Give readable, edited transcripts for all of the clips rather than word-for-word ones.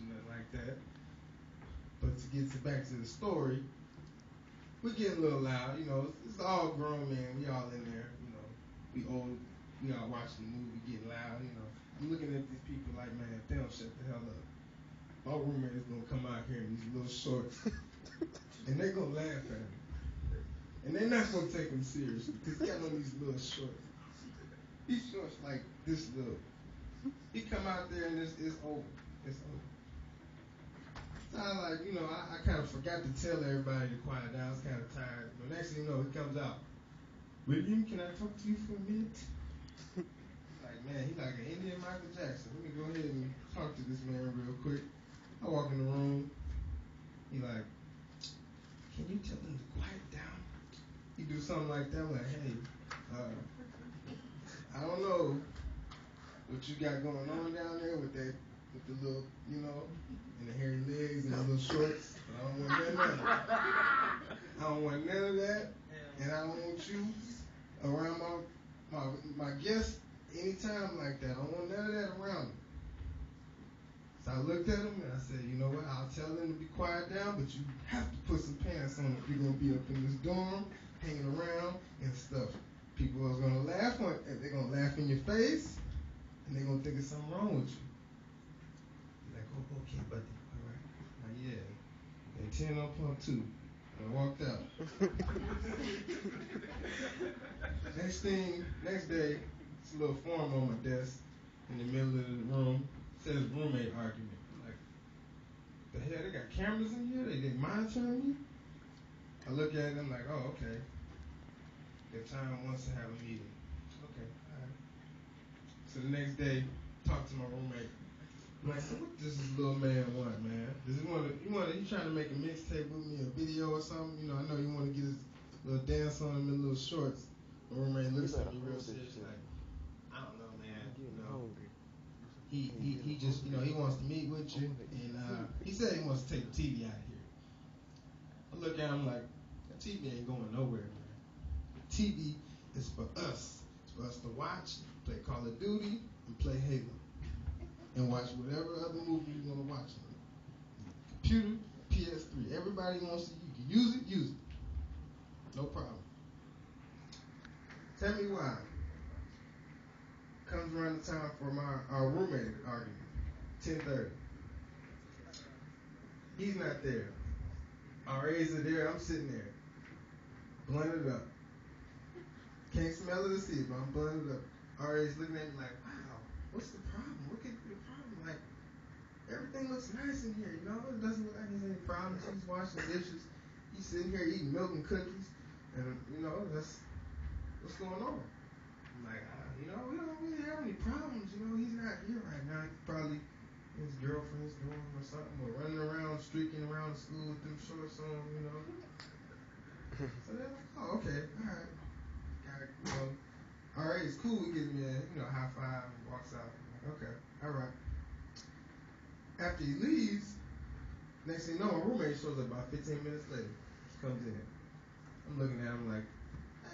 nothing like that. But to get back to the story, we're getting a little loud. It's all grown men. We all in there. We old. We all watching the movie, getting loud. I'm looking at these people like, man, if they don't shut the hell up, my roommate is gonna come out here in these little shorts, and they gonna laugh at him, and they're not gonna take him seriously because he got on these little shorts. These shorts like this little. He come out there and it's over. It's over. So I kind of forgot to tell everybody to quiet down. I was kind of tired. But next thing you know, he comes out. William, can I talk to you for a minute? Like, man, he like an Indian Michael Jackson. Let me go ahead and talk to this man real quick. I walk in the room. He like, can you tell him to quiet down? He do something like that. I'm like, hey, I don't know what you got going on down there with the little, and the hairy legs and the little shorts. I don't want none of that. I don't want none of that, and I don't want you around my guests anytime like that. I don't want none of that around me. So I looked at him and I said, you know what? I'll tell them to be quiet down, but you have to put some pants on if you're gonna be up in this dorm, hanging around and stuff. People are gonna laugh they're gonna laugh in your face, and they're gonna think there's something wrong with you. Like, oh, okay, buddy, all right. Like, yeah. And 10 on pump 2. And I walked out. Next day, it's a little form on my desk in the middle of the room. It says roommate argument. I'm like, the hell, they got cameras in here? They monitoring me? I look at it, I'm like, oh, okay. The town wants to have a meeting. Okay, all right. So the next day, talk to my roommate. I'm like, so what does this little man want, man? Does he trying to make a mixtape with me, a video or something? I know you want to get his little dance on him in little shorts. My roommate looks at me real serious, like, I don't know, man. He just, he wants to meet with you, and he said he wants to take the TV out of here. I look at him like, the TV ain't going nowhere, man. The TV is for us. It's for us to watch, play Call of Duty, and play Halo. And watch whatever other movie you want to watch. Computer, PS3. Everybody wants to, you can use it. No problem. Tell me why. Comes around the time for our roommate argument. 10:30. He's not there. Our A's are there. I'm sitting there. Blunted up. Can't smell it or see it, but I'm blunted up. Our A's looking at me like, wow, what's the problem? What could be the problem? Like, everything looks nice in here, It doesn't look like there's any problems. He's washing dishes. He's sitting here eating milk and cookies. And, that's what's going on. I'm like, we don't really have any problems. He's not here right now. He's probably his girlfriend's doing or something, or running around, streaking around the school with them shorts on, So they're like, oh, okay, all right. Got it, all right, it's cool. He gives me a, high five and walks out. I'm like, okay, all right. After he leaves, next thing you know, my roommate shows up about 15 minutes later. Comes in. I'm looking at him like,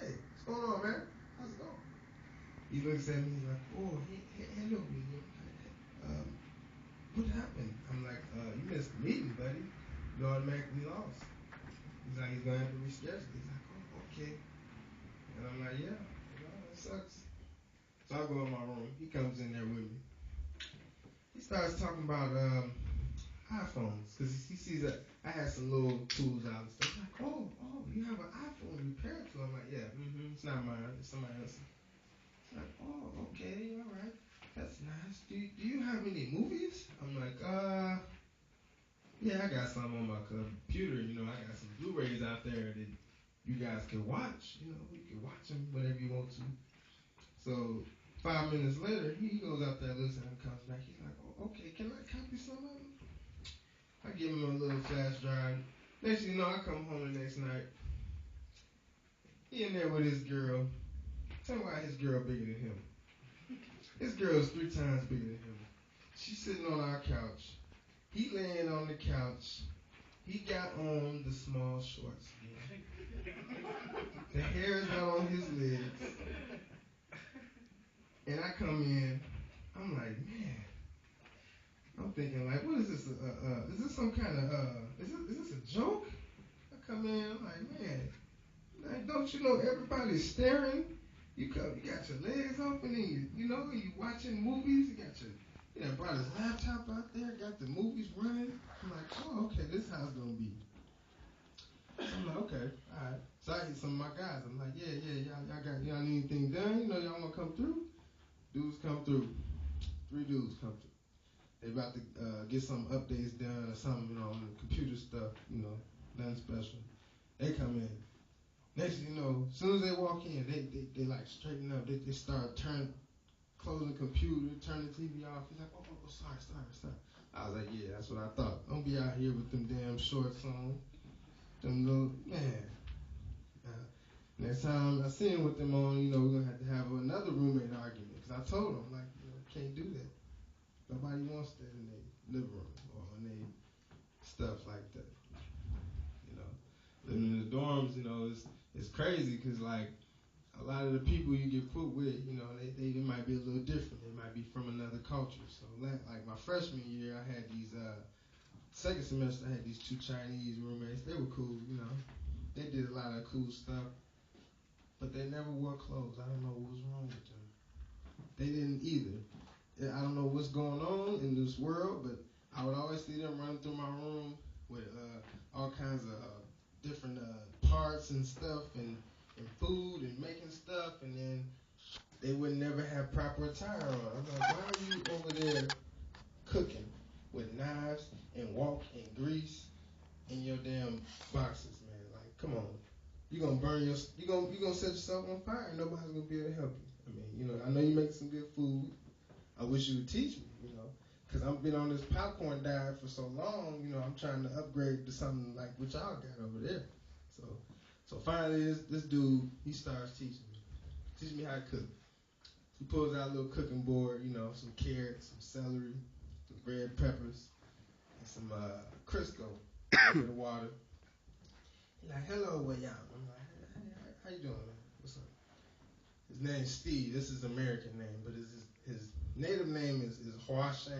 hey, what's going on, man? How's it going? He looks at me, he's like, oh, hello, William. What happened? I'm like, you missed the meeting, buddy. You automatically lost. He's like, he's going to have to reschedule. He's like, oh, okay. And I'm like, yeah, it sucks. So I go in my room. He comes in there with me. He starts talking about iPhones, because he sees that I had some little tools out and stuff. He's like, oh, you have an iPhone to repair to? I'm like, yeah, it's not mine, it's somebody else's. He's like, oh, okay, all right, that's nice. Do you have any movies? I'm like, yeah, I got some on my computer. I got some Blu-rays out there that you guys can watch. You can watch them whenever you want to. So 5 minutes later, he goes out there, looks at them, comes back. He's like, oh, okay, can I copy some of them? I give him a little flash drive. Next thing you know, I come home the next night. He in there with his girl. Tell me why his girl bigger than him. His girl is 3 times bigger than him. She's sitting on our couch. He laying on the couch. He got on the small shorts. The hair is not on his legs. And I come in, I'm like, man, I'm thinking like, what is this? Is this some kind of is this a joke? I come in, I'm like, man, like, don't you know everybody's staring? You got your legs open, and you watching movies. You got brought his laptop out there, got the movies running. I'm like, oh, okay, this is how it's gonna be. So I'm like, okay, all right. So I hit some of my guys. I'm like, y'all need anything done? Y'all wanna come through? Dudes come through. 3 dudes come through. They about to get some updates done or something, on the computer stuff, nothing special. They come in. Next thing you know, as soon as they walk in, they like straighten up. They start closing the computer, turn the TV off. He's like, oh, sorry. I was like, yeah, that's what I thought. Don't be out here with them damn shorts on. Them little, man. Next time I see him with them on, we're going to have another roommate argument. Because I told him, like, can't do that. Nobody wants that in their living room or in their stuff like that. Living in the dorms, it's crazy because, like, a lot of the people you get put with, they might be a little different. They might be from another culture. So, like my freshman year, I had these, second semester, I had these 2 Chinese roommates. They were cool, They did a lot of cool stuff, but they never wore clothes. I don't know what was wrong with them. They didn't either. I don't know what's going on in this world, but I would always see them running through my room with all kinds of different parts and stuff and food and making stuff, and then they would never have proper attire on. I'm like, why are you over there cooking with knives and wok and grease in your damn boxes, man? Like, come on. You're gonna burn you gonna set yourself on fire and nobody's gonna be able to help you. I mean, I know you make some good food. I wish you would teach me, because I've been on this popcorn diet for so long, I'm trying to upgrade to something like what y'all got over there. So finally, this dude, he starts teaching me how to cook. He pulls out a little cooking board, some carrots, some celery, some red peppers, and some Crisco, a bit of water. He's like, hello, way out. I'm like, hey, how you doing, man? What's up? His name's Steve. This is his American name, but his native name is Hua Shang.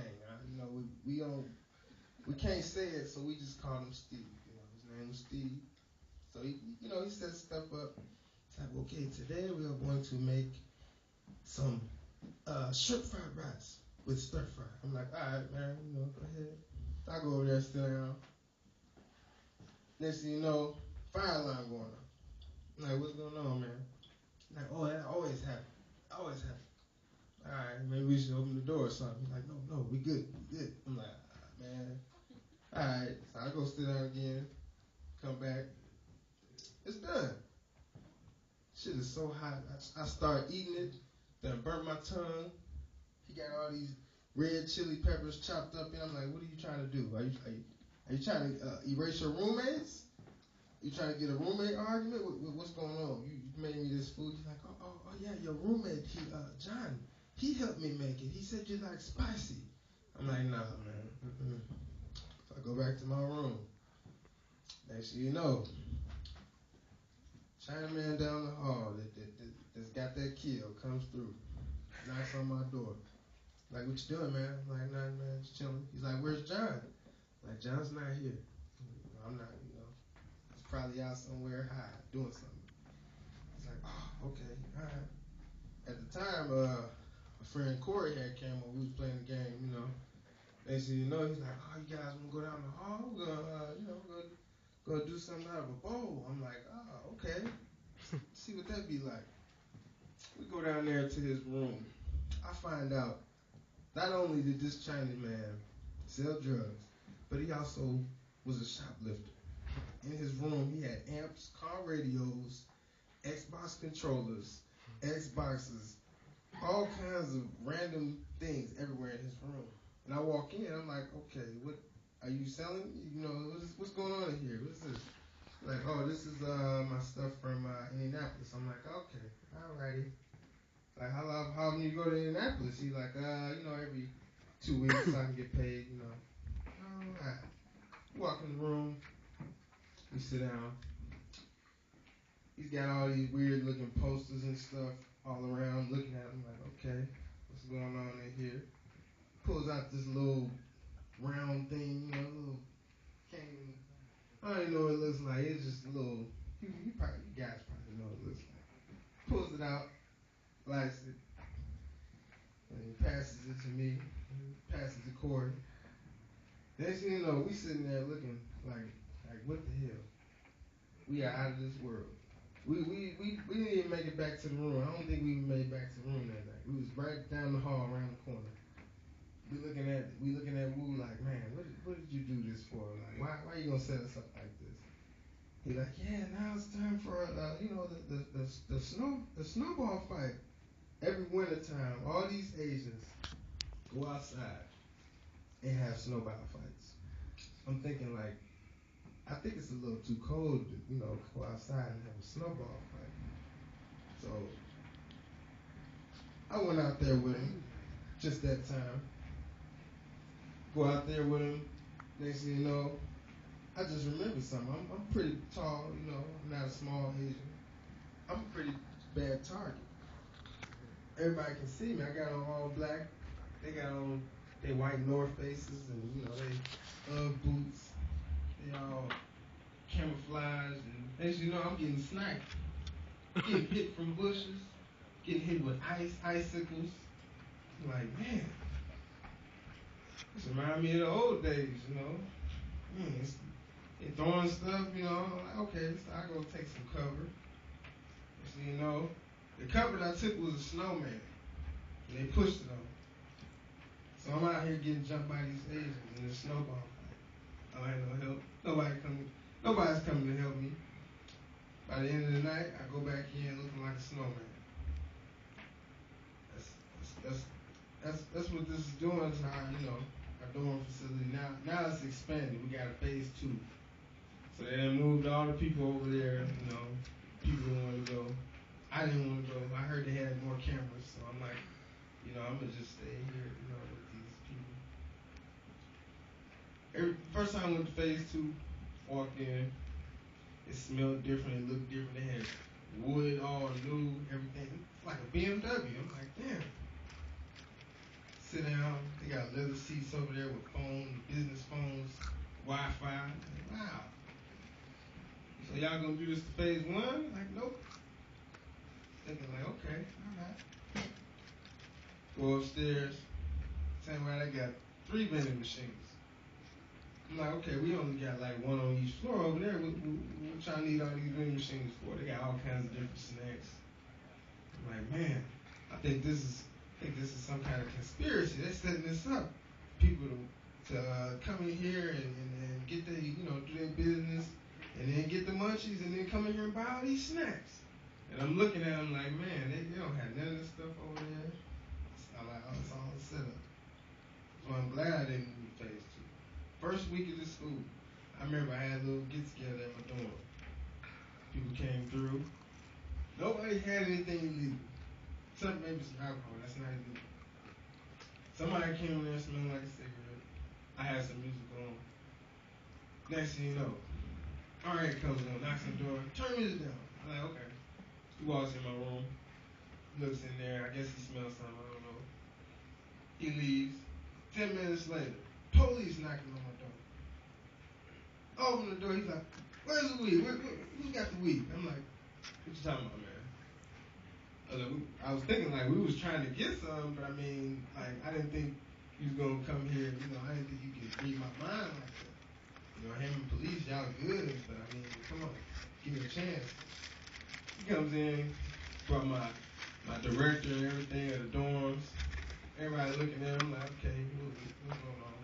We can't say it, so we just call him Steve. His name was Steve. So he set stuff up. He's like, okay, today we are going to make some shrimp fried rice with stir fry. I'm like, all right, man, go ahead. I go over there, sit down. Next thing you know, fire alarm going on. I'm like, what's going on, man? I'm like, oh, that always happens. All right, maybe we should open the door or something. He's like, no, we good. I'm like, man. All right, so I go sit down again, come back. It's done. Shit is so hot. I start eating it, then burnt my tongue. He got all these red chili peppers chopped up in. I'm like, what are you trying to do? Are you trying to erase your roommates? You trying to get a roommate argument? What's going on? You made me this food. He's like, oh yeah, your roommate, John, he helped me make it. He said you like spicy. I'm like, nah, man. Mm-mm. So I go back to my room. Next thing you know, Chinaman down the hall that's got that kill comes through, knocks on my door. Like, what you doing, man? I'm like, nothing, man, just chilling. He's like, where's John? I'm like, John's not here. I'm not, he's probably out somewhere high doing something. He's like, oh, okay, all right. At the time, my friend Corey had came over. We was playing the game, Next thing you know, he's like, oh, you guys want to go down the hall? We're gonna do something out of a bowl. I'm like, oh, okay. See what that be like. We go down there to his room. I find out not only did this Chinese man sell drugs, but he also was a shoplifter. In his room, he had amps, car radios, Xbox controllers, Xboxes, all kinds of random things everywhere in his room. And I walk in, I'm like, okay, what are you selling? What's going on in here? What's this? Like, oh, this is my stuff from Indianapolis. I'm like, okay, alrighty. Like, how often you go to Indianapolis? He's like, every 2 weeks so I can get paid, Alright. Walk in the room. We sit down. He's got all these weird looking posters and stuff all around. Looking at them like, okay, what's going on in here? Pulls out this little Next thing you know, we sitting there looking like what the hell? We are out of this world. We didn't even make it back to the room. I don't think we even made it back to the room that night. We was right down the hall around the corner. We looking at Wu like, man, what did you do this for? Like, why you gonna set us up like this? He like, yeah, now it's time for the snowball fight. Every winter time, all these Asians go outside and have snowball fights. I'm thinking like, I think it's a little too cold to, go outside and have a snowball fight. So I went out there with him just that time. Go out there with him. Next thing you know, I just remember something. I'm pretty tall, I'm not a small Asian. I'm a pretty bad target. Everybody can see me. I got on all black. They got on their white North Faces and, they boots. They all camouflaged. And as you know, I'm getting sniped. Getting hit from bushes. Getting hit with icicles. I'm like, man, this reminds me of the old days, Man, they throwing stuff, I'm like, okay, so I go take some cover. So, the cover that I took was a snowman. And they pushed it on me. So I'm out here getting jumped by these Asians in this snowball fight. I ain't no help. Nobody's coming to help me. By the end of the night, I go back in looking like a snowman. That's what this is doing to our dorm facility. Now it's expanded. We got a phase 2. So they done moved all the people over there, people who want to go. I didn't want to go. I heard they had more cameras, so I'm like, I'm going to just stay here, with these people. First time I went to phase 2, walked in, it smelled different, it looked different. They had wood all new, everything. It's like a BMW. I'm like, damn. Sit down, they got leather seats over there with phones, business phones, Wi-Fi. Wow. So y'all gonna do this to phase 1? Like, nope. Thinking like, okay, all right. Go upstairs. Tell me I got 3 vending machines. I'm like, okay, we only got like 1 on each floor over there. What y'all need all these vending machines for? They got all kinds of different snacks. I'm like, man, I think this is some kind of conspiracy. They're setting this up. People to come in here and get their, do their business, and then get the munchies, and then come in here and buy all these snacks. And I'm looking at them like, man, they don't have none of this stuff over there. I'm like, oh, it's all set up. So I'm glad I didn't move to phase 2. First week of the school, I remember I had a little get-together at my dorm. People came through. Nobody had anything illegal. Maybe some alcohol. That's not illegal. Somebody came in there smelling like a cigarette. I had some music on. Next thing you know, R.A. comes on, knocks on the door, turn music down. I'm like, okay. He walks in my room, looks in there. I guess he smells something. I don't know. He leaves. 10 minutes later, police knocking on my door. Open the door. He's like, where's the weed? Who's got the weed? I'm like, what you talking about, man? I was thinking like we was trying to get some, but I mean, like I didn't think he was gonna come here. I didn't think you could read my mind like that. Him and police, y'all good, but I mean, come on, give me a chance. He comes in, brought my director and everything at the dorms. Everybody looking at him like, okay, what's going on?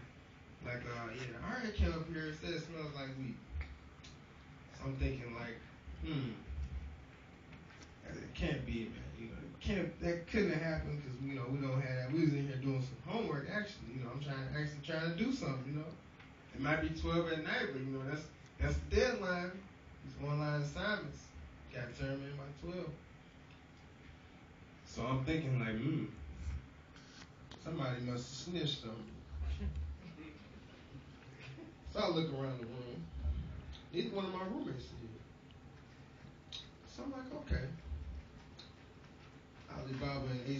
Like, yeah, I already came up here and said it smells like weed. So I'm thinking like, it can't be, man. That couldn't have happened because we don't have that. We was in here doing some homework actually. I'm trying to do something. It might be 12 at night, but that's the deadline. These online assignments got to turn in by 12. So I'm thinking like, somebody must have snitched on me. So I look around the room. Neither one of my roommates is here. So I'm like, okay. Alibaba and Ace